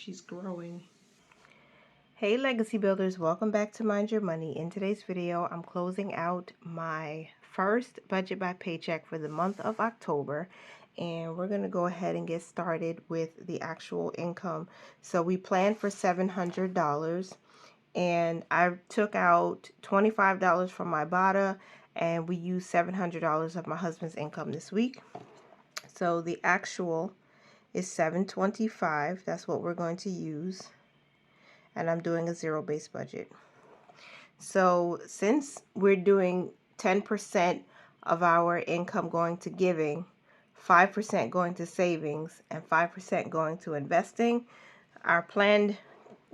She's growing. Hey Legacy Builders, welcome back to Mind Your Money. In today's video, I'm closing out my first budget by paycheck for the month of October, and we're going to go ahead and get started with the actual income. So we planned for $700, and I took out $25 from my BADA, and we used $700 of my husband's income this week. So the actual is $725. That's what we're going to use. And I'm doing a zero-based budget. So since we're doing 10% of our income going to giving, 5% going to savings, and 5% going to investing, our planned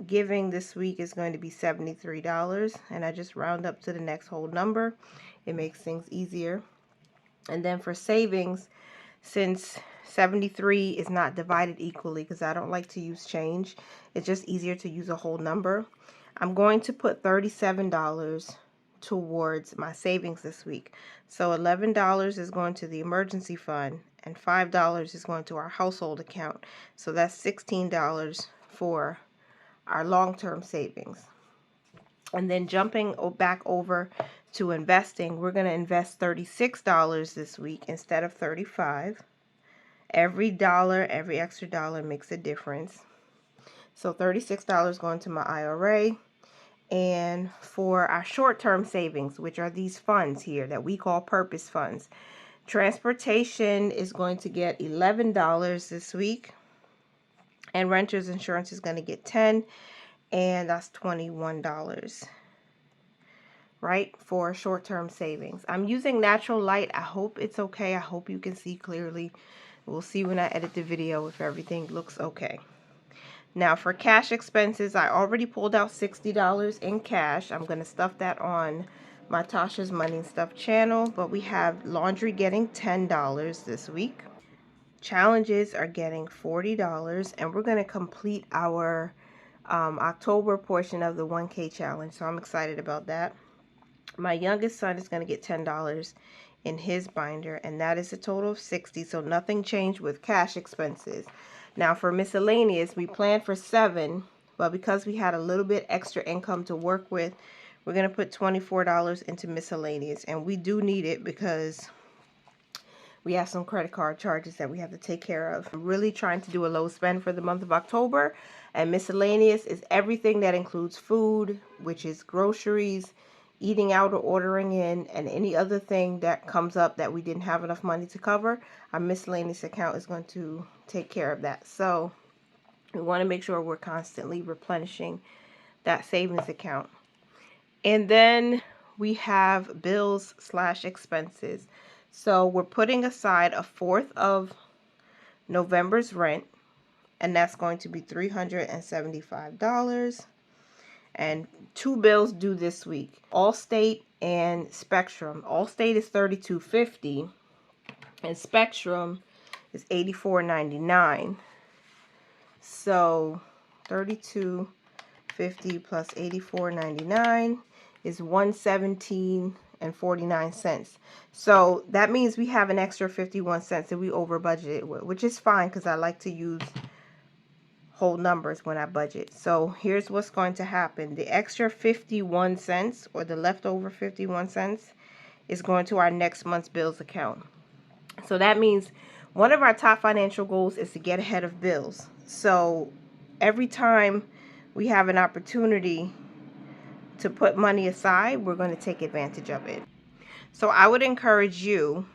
giving this week is going to be $73, and I just round up to the next whole number. It makes things easier. And then for savings, since 73 is not divided equally, because I don't like to use change, it's just easier to use a whole number. I'm going to put $37 towards my savings this week. So $11 is going to the emergency fund, and $5 is going to our household account. So that's $16 for our long-term savings. And then jumping back over to investing, we're going to invest $36 this week instead of $35. Every dollar, every extra dollar makes a difference. So $36 going to my IRA. And for our short-term savings, which are these funds here that we call purpose funds, transportation is going to get $11 this week. And renter's insurance is going to get $10, and that's $21. Right, for short-term savings. I'm using natural light. I hope it's okay. I hope you can see clearly. We'll see when I edit the video if everything looks okay. Now for cash expenses, I already pulled out $60 in cash. I'm going to stuff that on my Tasha's Money and Stuff channel, but we have laundry getting $10 this week. Challenges are getting $40, and we're going to complete our October portion of the 1K challenge, so I'm excited about that. My youngest son is going to get $10 in his binder, and that is a total of $60, so nothing changed with cash expenses. Now for miscellaneous, we planned for $7, but because we had a little bit extra income to work with, we're going to put $24 into miscellaneous, and we do need it because we have some credit card charges that we have to take care of. I'm really trying to do a low spend for the month of October, and miscellaneous is everything that includes food, which is groceries, eating out or ordering in, and any other thing that comes up that we didn't have enough money to cover. Our miscellaneous account is going to take care of that. So we want to make sure we're constantly replenishing that savings account. And then we have bills / expenses. So we're putting aside a fourth of November's rent, and that's going to be $375. And 2 bills due this week, Allstate and Spectrum. Allstate is $32.50 and Spectrum is $84.99. So $32.50 plus $84.99 is $117.49. So that means we have an extra 51 cents that we over budgeted with, which is fine because I like to use whole numbers when I budget. So here's what's going to happen. The extra 51 cents or the leftover 51 cents is going to our next month's bills account. So that means one of our top financial goals is to get ahead of bills. So every time we have an opportunity to put money aside, we're going to take advantage of it. So I would encourage you,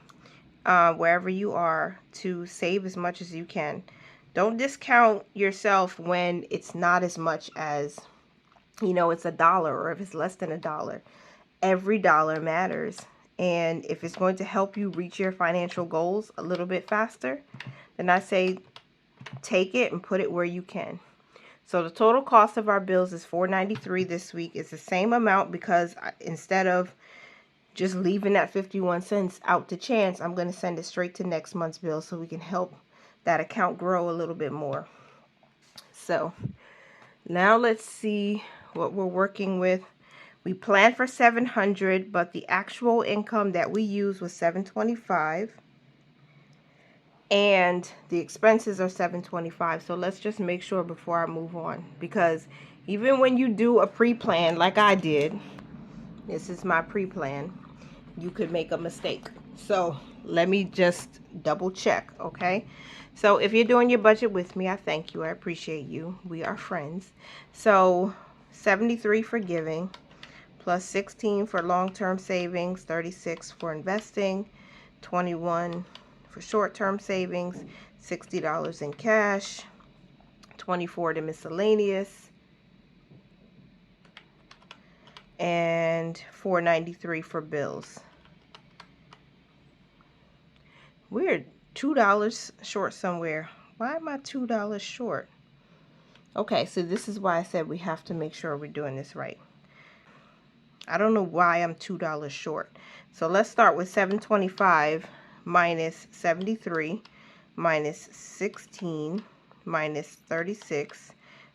wherever you are, to save as much as you can. Don't discount yourself when it's not as much as, it's $1, or if it's less than $1. Every dollar matters. And if it's going to help you reach your financial goals a little bit faster, then I say take it and put it where you can. So the total cost of our bills is $493 this week. It's the same amount because instead of just leaving that 51 cents out to chance, I'm going to send it straight to next month's bill so we can help that account grow a little bit more. So now let's see what we're working with. We planned for $700, but the actual income that we used was $725. and the expenses are $725. So let's just make sure before I move on, because even when you do a pre-plan like I did, this is my pre-plan, you could make a mistake. So let me just double check, okay? So if you're doing your budget with me, I thank you. I appreciate you. We are friends. So 73 for giving, plus 16 for long-term savings, 36 for investing, 21 for short-term savings, $60 in cash, 24 to miscellaneous, and $493 for bills. We're $2 short somewhere. Why am I $2 short? Okay, so this is why I said we have to make sure we're doing this right. I don't know why I'm $2 short. So let's start with 725 minus 73 minus 16 minus 36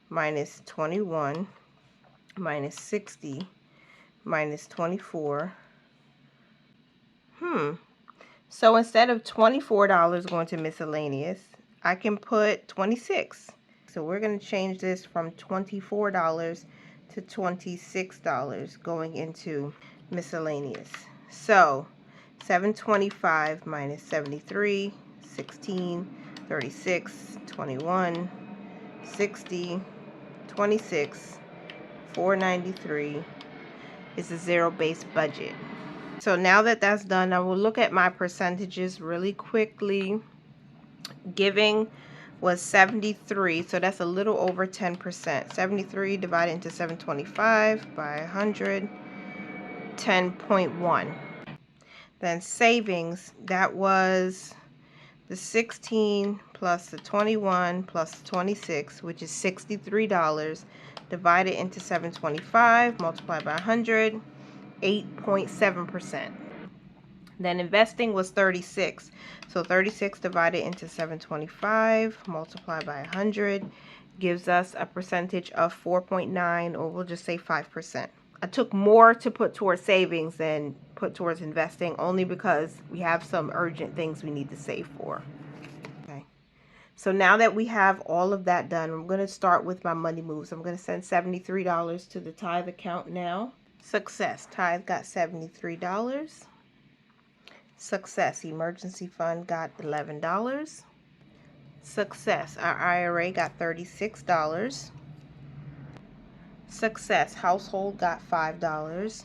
minus 21 minus 60 minus 24. So instead of $24 going to miscellaneous, I can put 26. So we're going to change this from $24 to $26 going into miscellaneous. So 725 minus 73, 16, 36, 21, 60, 26, 493 is a zero-based budget. So now that that's done, I will look at my percentages really quickly. Giving was 73, so that's a little over 10%. 73 divided into 725 by 100, 10.1. Then savings, that was the 16 plus the 21 plus the 26, which is $63, divided into 725, multiplied by 100, 8.7%. Then investing was 36. So 36 divided into 725 multiplied by 100 gives us a percentage of 4.9, or we'll just say 5%. I took more to put towards savings than put towards investing, only because we have some urgent things we need to save for. Okay. So now that we have all of that done, I'm going to start with my money moves. I'm going to send $73 to the tithe account now. Success. Tithe got $73. Success. Emergency fund got $11. Success. Our IRA got $36. Success. Household got $5.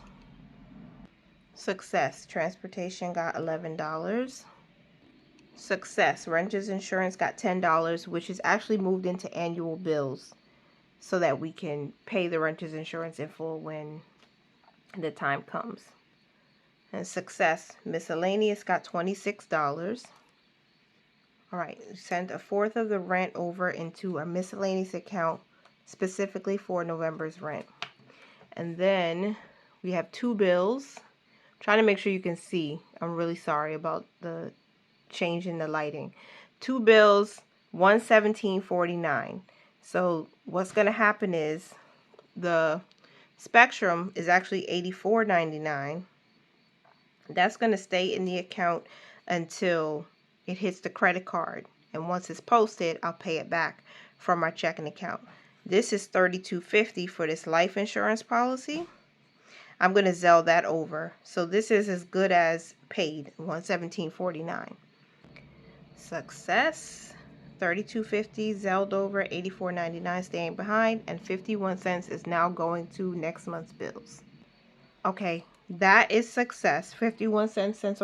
Success. Transportation got $11. Success. Renters insurance got $10, which is actually moved into annual bills so that we can pay the renters insurance in full when the time comes. And success. Miscellaneous got $26. All right, send a fourth of the rent over into a miscellaneous account specifically for November's rent. And then we have two bills. I'm trying to make sure you can see. I'm really sorry about the change in the lighting. Two bills, $117.49. So what's going to happen is the Spectrum is actually $84.99. That's going to stay in the account until it hits the credit card. And once it's posted, I'll pay it back from my checking account. This is $32.50 for this life insurance policy. I'm going to Zelle that over. So this is as good as paid, $117.49. Success. $32.50 Zelled over, $84.99 staying behind, and 51 cents is now going to next month's bills. Okay, that is success. 51 cents sent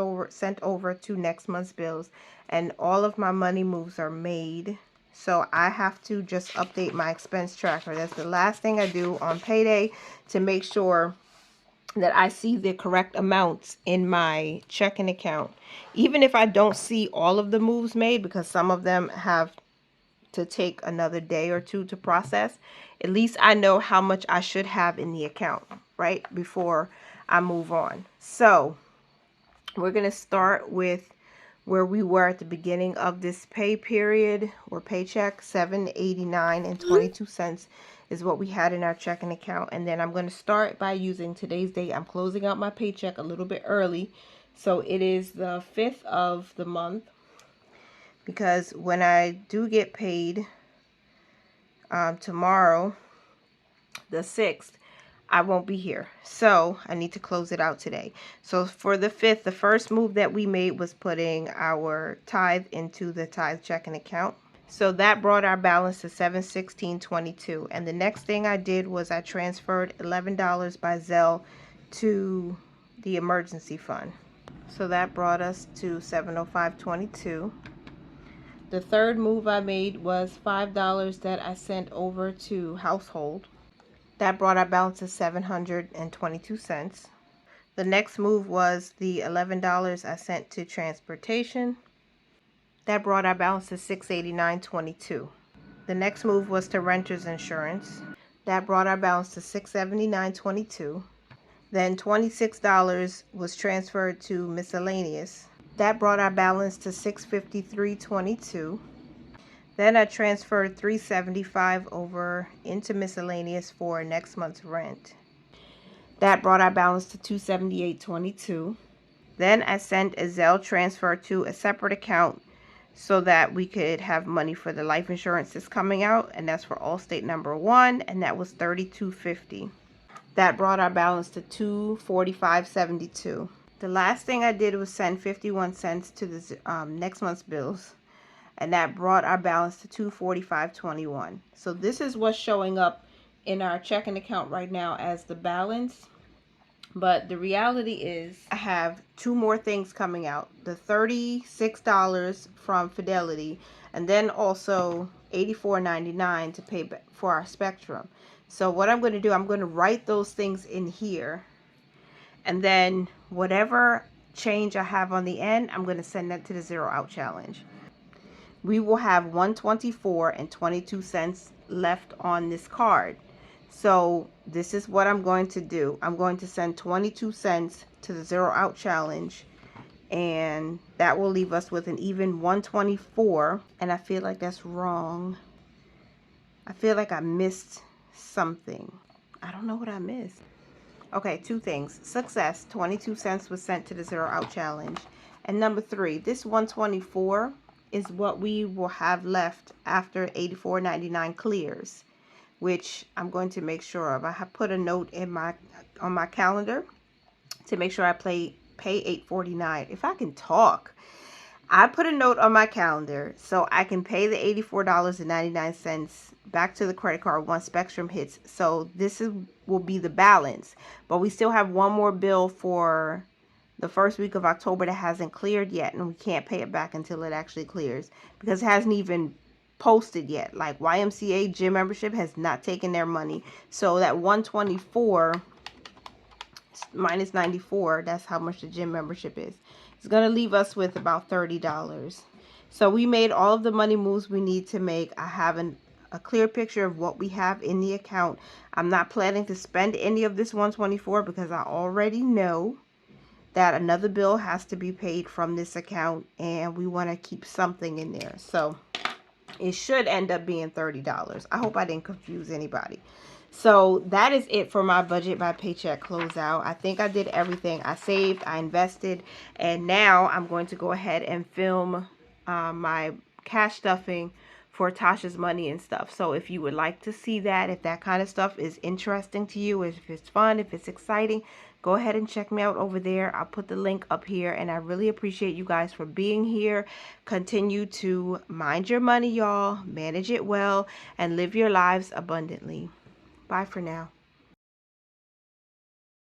over to next month's bills, and all of my money moves are made. So I have to just update my expense tracker. That's the last thing I do on payday to make sure that I see the correct amounts in my checking account. Even if I don't see all of the moves made, because some of them have to take another day or two to process, at least I know how much I should have in the account, right, before I move on. So we're going to start with where we were at the beginning of this pay period, or paycheck. $789.22 is what we had in our checking account. And then I'm going to start by using today's date. I'm closing out my paycheck a little bit early, so it is the 5th of the month. because when I do get paid tomorrow, the 6th, I won't be here. So I need to close it out today. So for the 5th, the first move that we made was putting our tithe into the tithe checking account. So that brought our balance to $716.22. And the next thing I did was I transferred $11 by Zelle to the emergency fund. So that brought us to $705.22. The third move I made was $5 that I sent over to household. That brought our balance to 722 cents. The next move was the $11 I sent to transportation. That brought our balance to $689.22. The next move was to renters insurance. That brought our balance to $679.22. Then $26 was transferred to miscellaneous. That brought our balance to $653.22. Then I transferred $375 over into miscellaneous for next month's rent. That brought our balance to $278.22. Then I sent a Zelle transfer to a separate account so that we could have money for the life insurance that's coming out, and that's for Allstate number 1, and that was $32.50. That brought our balance to $245.72. The last thing I did was send 51 cents to the next month's bills, and that brought our balance to $245.21. So this is what's showing up in our checking account right now as the balance. But the reality is I have 2 more things coming out. The $36 from Fidelity, and then also $84.99 to pay for our Spectrum. So what I'm going to do, I'm going to write those things in here. And then whatever change I have on the end, I'm going to send that to the Zero Out Challenge. We will have $124.22 left on this card. So this is what I'm going to do. I'm going to send 22 cents to the Zero Out Challenge, and that will leave us with an even 124. And I feel like that's wrong. I feel like I missed something. I don't know what I missed. Okay, 2 things. Success, 22 cents was sent to the Zero Out Challenge. And number 3, this 124 is what we will have left after $84.99 clears, which I'm going to make sure of. I have put a note in on my calendar to make sure I pay $849. If I can talk, I put a note on my calendar so I can pay the $84.99 back to the credit card once Spectrum hits. So this will be the balance, but we still have one more bill for the first week of October that hasn't cleared yet, and we can't pay it back until it actually clears because it hasn't even posted yet. Like YMCA gym membership has not taken their money. So that 124 minus 94, that's how much the gym membership is. It's going to leave us with about $30. So we made all of the money moves we need to make. I have a clear picture of what we have in the account. I'm not planning to spend any of this 124 because I already know that another bill has to be paid from this account, and we want to keep something in there. So it should end up being $30. I hope I didn't confuse anybody. So that is it for my budget by paycheck closeout. I think I did everything. I saved, I invested, and now I'm going to go ahead and film my cash stuffing for Tasha's money and stuff. So if you would like to see that, if that kind of stuff is interesting to you, if it's fun, if it's exciting, go ahead and check me out over there. I'll put the link up here, and I really appreciate you guys for being here. Continue to mind your money, y'all. Manage it well and live your lives abundantly. Bye for now.